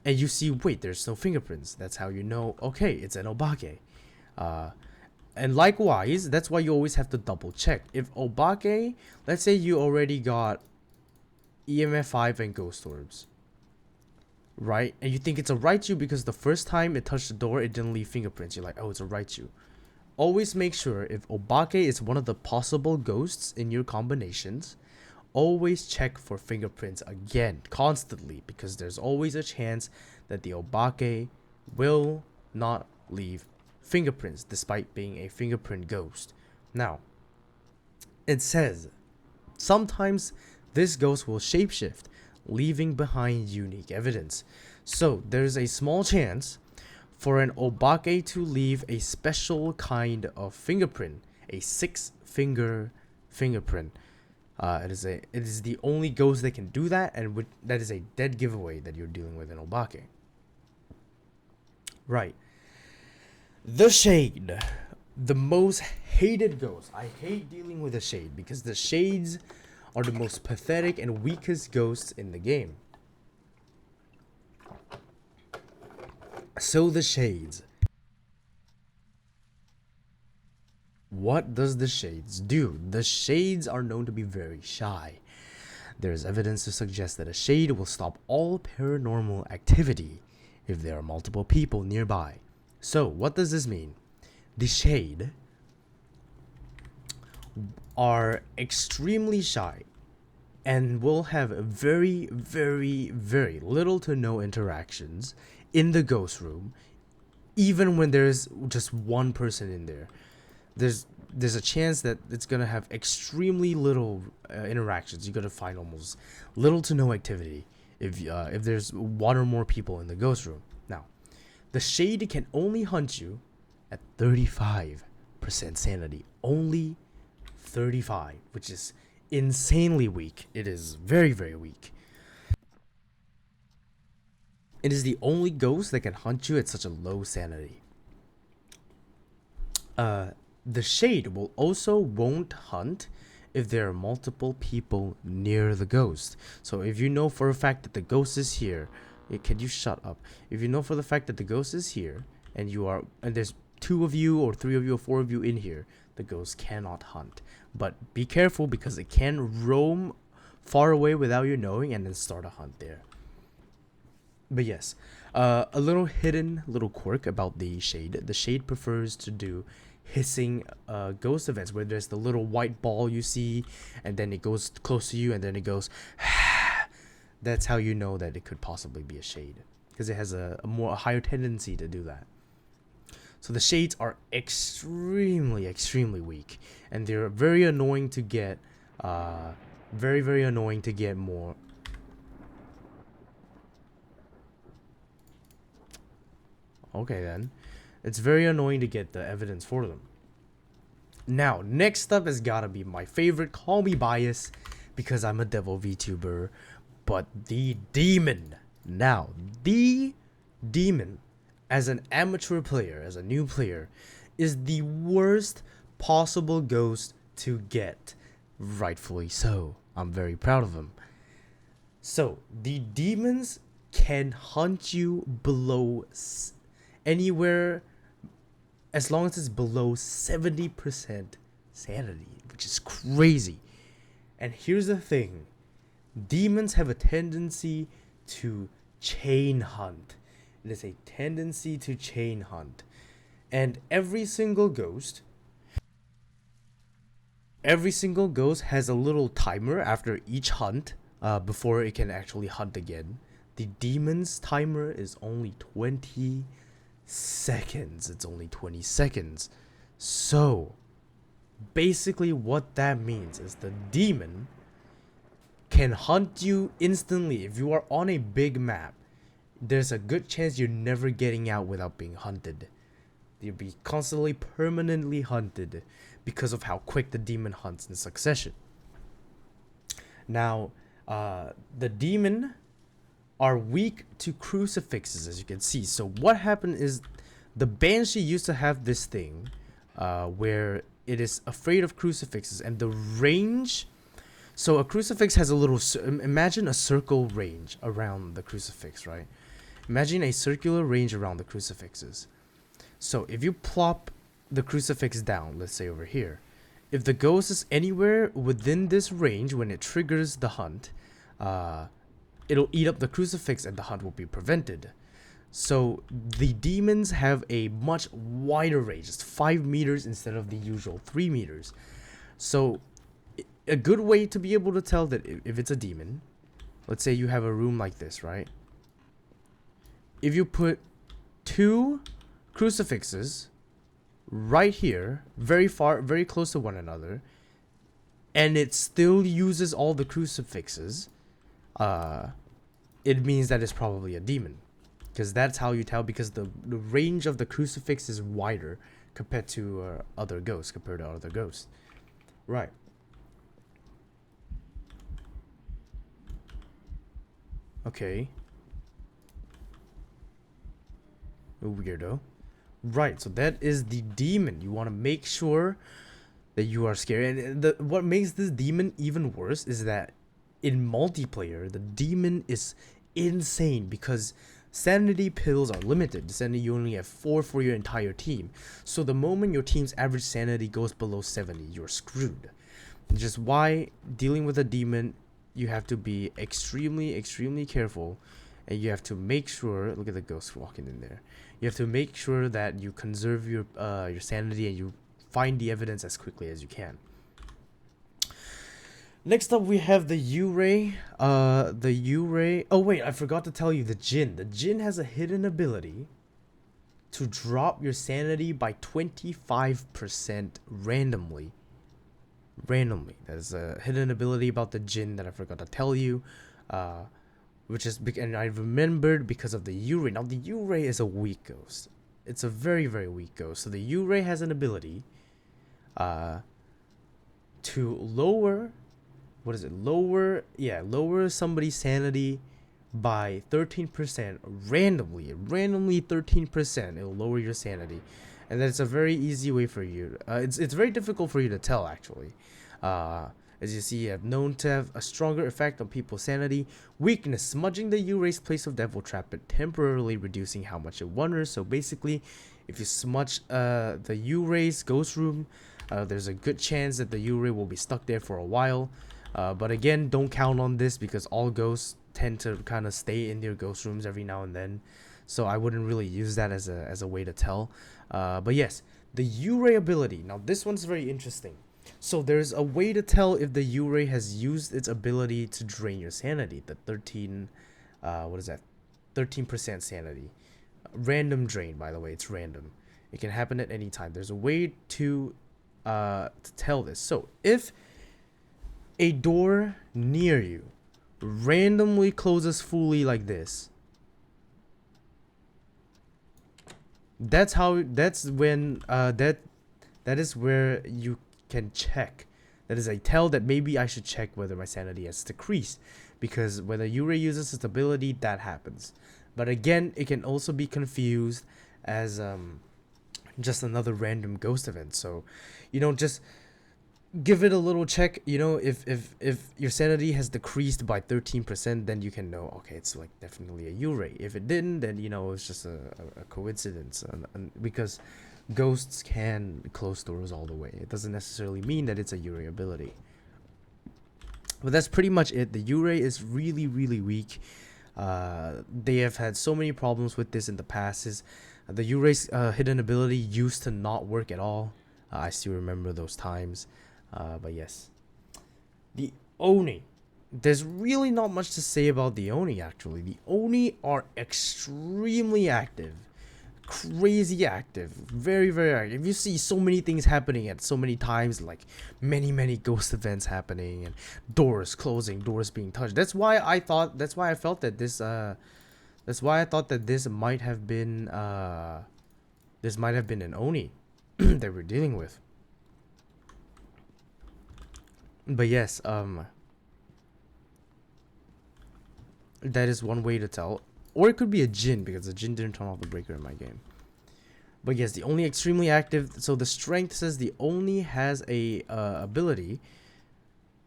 and you see, wait, there's no fingerprints. That's how you know, okay, it's an Obake. And likewise, that's why you always have to double check. If Obake, let's say you already got EMF 5 and Ghost Orbs, right? And you think it's a Raiju because the first time it touched the door, it didn't leave fingerprints. You're like, oh, it's a Raiju. Always make sure if Obake is one of the possible ghosts in your combinations, always check for fingerprints again, constantly, because there's always a chance that the Obake will not leave fingerprints despite being a fingerprint ghost. Now, it says sometimes this ghost will shapeshift, leaving behind unique evidence. So there's a small chance for an Obake to leave a special kind of fingerprint, a 6-finger fingerprint. It is the only ghost that can do that, and that is a dead giveaway that you're dealing with an Obake. Right. The Shade, the most hated ghost. I hate dealing with the Shade because the Shades are the most pathetic and weakest ghosts in the game. So the Shades. What does the Shades do? The Shades are known to be very shy. There is evidence to suggest that a Shade will stop all paranormal activity if there are multiple people nearby. So, what does this mean? The Shade are extremely shy and will have very, very, very little to no interactions in the ghost room, even when there's just one person in there. There's a chance that it's gonna have extremely little interactions. You're gonna find almost little to no activity if there's one or more people in the ghost room. Now, the Shade can only hunt you at 35% sanity. Only 35, which is insanely weak. It is very, very weak. It is the only ghost that can hunt you at such a low sanity. The Shade will also won't hunt if there are multiple people near the ghost. So if you know for a fact that the ghost is here, can you shut up? If you know for the fact that the ghost is here and there's 2 of you or 3 of you or 4 of you in here, the ghost cannot hunt. But be careful because it can roam far away without you knowing and then start a hunt there. But yes, a little hidden little quirk about the Shade. The Shade prefers to do hissing ghost events where there's the little white ball you see and then it goes close to you and then it goes that's how you know that it could possibly be a Shade, because it has a higher tendency to do that. So the Shades are extremely weak, and they're very annoying to get very annoying to get more. Okay then. It's very annoying to get the evidence for them. Now, next up has gotta be my favorite. Call me biased because I'm a devil VTuber, but the Demon. Now, the Demon, as an amateur player, as a new player, is the worst possible ghost to get. Rightfully so. I'm very proud of him. So, the Demons can hunt you below anywhere as long as it's below 70% sanity, which is crazy. And here's the thing. Demons have a tendency to chain hunt. It is a tendency to chain hunt. And every single ghost has a little timer after each hunt before it can actually hunt again. The Demon's timer is only 20 seconds. It's only 20 seconds. So basically what that means is the Demon can hunt you instantly. If you are on a big map, there's a good chance you're never getting out without being hunted. You'll be constantly permanently hunted because of how quick the Demon hunts in succession. Now, the Demon are weak to crucifixes, as you can see. So what happened is The Banshee used to have this thing where it is afraid of crucifixes, and the range. So a crucifix has a little. Imagine a circle range around the crucifix, right? Imagine a circular range around the crucifixes. So if you plop the crucifix down, let's say over here, if the ghost is anywhere within this range when it triggers the hunt, it'll eat up the crucifix and the hunt will be prevented. So the demons have a much wider range. It's 5 meters instead of the usual 3 meters. So a good way to be able to tell that if it's a demon, let's say you have a room like this, right? If you put 2 crucifixes right here, very far, very close to one another, and it still uses all the crucifixes, it means that it's probably a demon. Because that's how you tell, because the range of the crucifix is wider compared to other ghosts, Right. Okay. A weirdo. Right, so that is the demon. You want to make sure that you are scared. And what makes this demon even worse is that in multiplayer, the demon is insane because sanity pills are limited. Sanity, you only have 4 for your entire team. So the moment your team's average sanity goes below 70, you're screwed. Which is why dealing with a demon, you have to be extremely careful. And you have to make sure, look at the ghost walking in there. You have to make sure that you conserve your sanity and you find the evidence as quickly as you can. Next up, we have the Yurei. Oh wait, I forgot to tell you the Jinn. The Jinn has a hidden ability to drop your sanity by 25% randomly. That is a hidden ability about the Jinn that I forgot to tell you. Which is and I remembered because of the Yurei. Now the Yurei is a weak ghost. It's a very weak ghost. So the Yurei has an ability to lower lower somebody's sanity by 13% randomly 13%. It'll lower your sanity, and that's a very easy way for you. It's very difficult for you to tell actually. As you see, you have known to have a stronger effect on people's sanity. Weakness, smudging the Yurei's place of death will trap it, temporarily reducing how much it wonders. So basically, if you smudge the Yurei's ghost room, there's a good chance that the Yurei will be stuck there for a while. But again, don't count on this because all ghosts tend to kind of stay in their ghost rooms every now and then. So I wouldn't really use that as a way to tell. But yes, the Yurei ability. Now this one's very interesting. So there's a way to tell if the Yurei has used its ability to drain your sanity. The 13% sanity. Random drain, by the way, it's random. It can happen at any time. There's a way to tell this. So if a door near you randomly closes fully like this, that is where you can check. That is a tell that maybe I should check whether my sanity has decreased, because when the Yurei uses its ability, that happens. But again, it can also be confused as just another random ghost event. So just give it a little check. If your sanity has decreased by 13%, then you can know, okay, it's like definitely a Yurei. If it didn't, then it's just a coincidence, because ghosts can close doors all the way. It doesn't necessarily mean that it's a Yurei ability. But that's pretty much it. The Yurei is really weak. They have had so many problems with this in the past. The Yurei's hidden ability used to not work at all. I still remember those times. But yes. The Oni. There's really not much to say about the Oni actually. The Oni are extremely active. Crazy active, very active. You see so many things happening at so many times, like many ghost events happening and doors closing, doors being touched. That's why I thought that this might have been an Oni that we're dealing with. But yes, that is one way to tell. Or it could be a Jinn, because the Jinn didn't turn off the breaker in my game. But yes, the only extremely active. So the strength says the only has a ability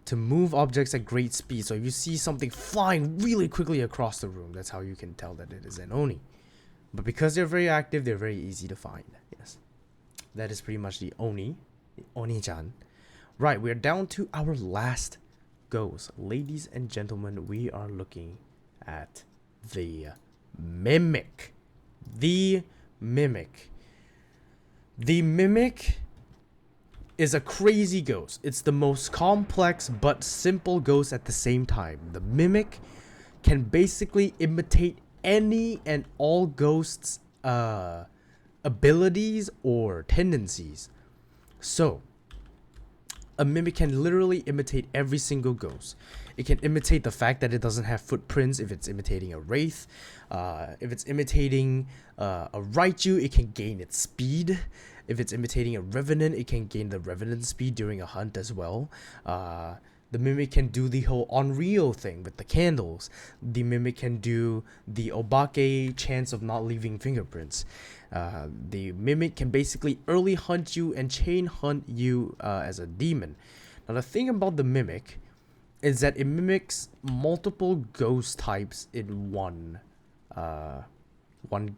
to move objects at great speed. So if you see something flying really quickly across the room, that's how you can tell that it is an Oni. But because they're very active, they're very easy to find. Yes, that is pretty much the Oni, the Oni-chan. Right, we're down to our last ghost. Ladies and gentlemen, we are looking at the Mimic. The Mimic. The Mimic is a crazy ghost. It's the most complex but simple ghost at the same time. The Mimic can basically imitate any and all ghosts' abilities or tendencies. So, a Mimic can literally imitate every single ghost. It can imitate the fact that it doesn't have footprints if it's imitating a Wraith. If it's imitating a Raiju, it can gain its speed. If it's imitating a Revenant, it can gain the Revenant speed during a hunt as well. The Mimic can do the whole Onryo thing with the candles. The Mimic can do the Obake chance of not leaving fingerprints. The Mimic can basically early hunt you and chain hunt you as a demon. Now the thing about the Mimic is that it mimics multiple ghost types in one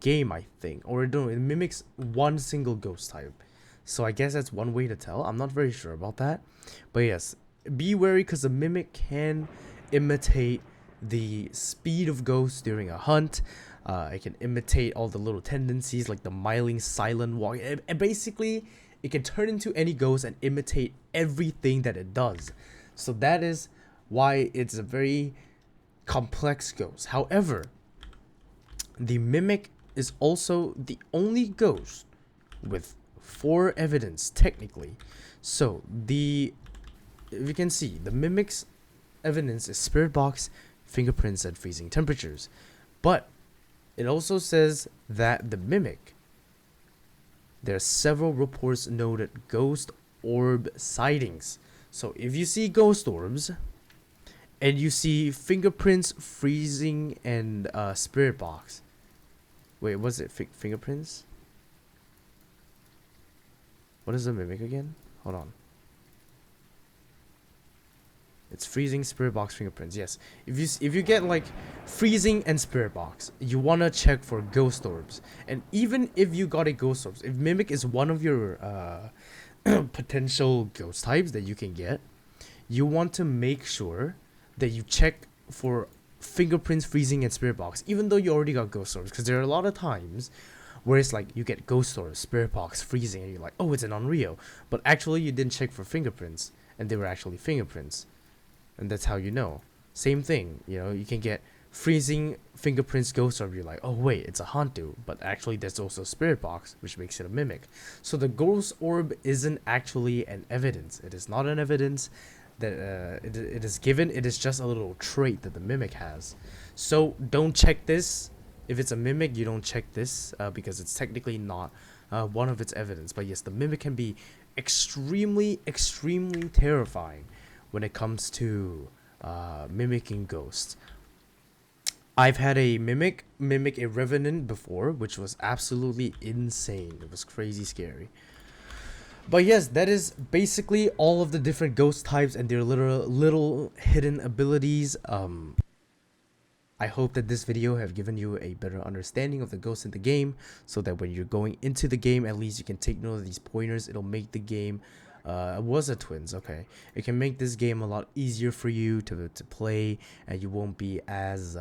game, I think. Or no, it mimics one single ghost type. So I guess that's one way to tell. I'm not very sure about that. But yes, be wary because the Mimic can imitate the speed of ghosts during a hunt. It can imitate all the little tendencies like the Myling silent walk. And basically, it can turn into any ghost and imitate everything that it does. So that is why it's a very complex ghost. However, the Mimic is also the only ghost with 4 evidence, technically. So, if you can see, the Mimic's evidence is spirit box, fingerprints, and freezing temperatures. But it also says that the Mimic, there are several reports noted ghost orb sightings. So if you see ghost orbs and you see fingerprints, freezing, and spirit box. Wait, was it fingerprints? What is the Mimic again? Hold on. It's freezing, spirit box, fingerprints. Yes. If you get like freezing and spirit box, you wanna check for ghost orbs. And even if you got a ghost orbs, if Mimic is one of your potential ghost types that you can get, you want to make sure that you check for fingerprints, freezing, and spirit box, even though you already got ghost orbs, because there are a lot of times where it's like you get ghost orbs, spirit box, freezing, and you're like, oh, it's an Onryo, but actually you didn't check for fingerprints, and they were actually fingerprints, and that's how you know. Same thing, you know, you can get freezing, fingerprints, ghost orb, you're like, oh wait, it's a Hantu, but actually there's also spirit box, which makes it a Mimic. So the ghost orb isn't actually an evidence. It is not an evidence that it is given. It is just a little trait that the Mimic has. So don't check this. If it's a Mimic, you don't check this because it's technically not one of its evidence. But yes, the Mimic can be extremely terrifying when it comes to mimicking ghosts. I've had a mimic a Revenant before, which was absolutely insane. It was crazy scary. But yes, that is basically all of the different ghost types and their little hidden abilities. I hope that this video have given you a better understanding of the ghosts in the game, so that when you're going into the game, at least you can take note of these pointers. It'll make the game was a twins, okay. It can make this game a lot easier for you to play, and you won't be as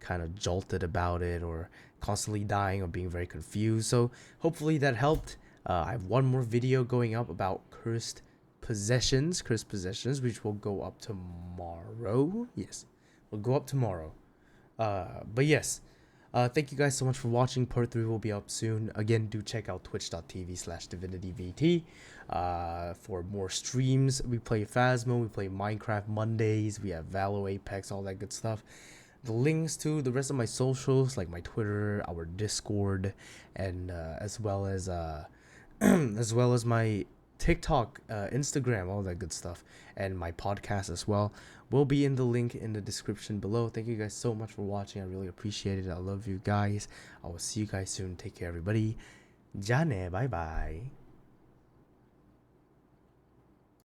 kind of jolted about it or constantly dying or being very confused. So hopefully that helped. I have one more video going up about cursed possessions, which will go up tomorrow. Yes, will go up tomorrow. But yes, thank you guys so much for watching. Part 3 will be up soon. Again, do check out twitch.tv/DivinityVT for more streams. We play Phasmo, we play Minecraft Mondays, we have Valo, Apex, all that good stuff. The links to the rest of my socials, like my Twitter, our Discord, and as well as my TikTok, Instagram, all that good stuff, and my podcast as well will be in the link in the description below. Thank you guys so much for watching. I really appreciate it. I love you guys. I will see you guys soon. Take care, everybody. Ja ne, bye bye.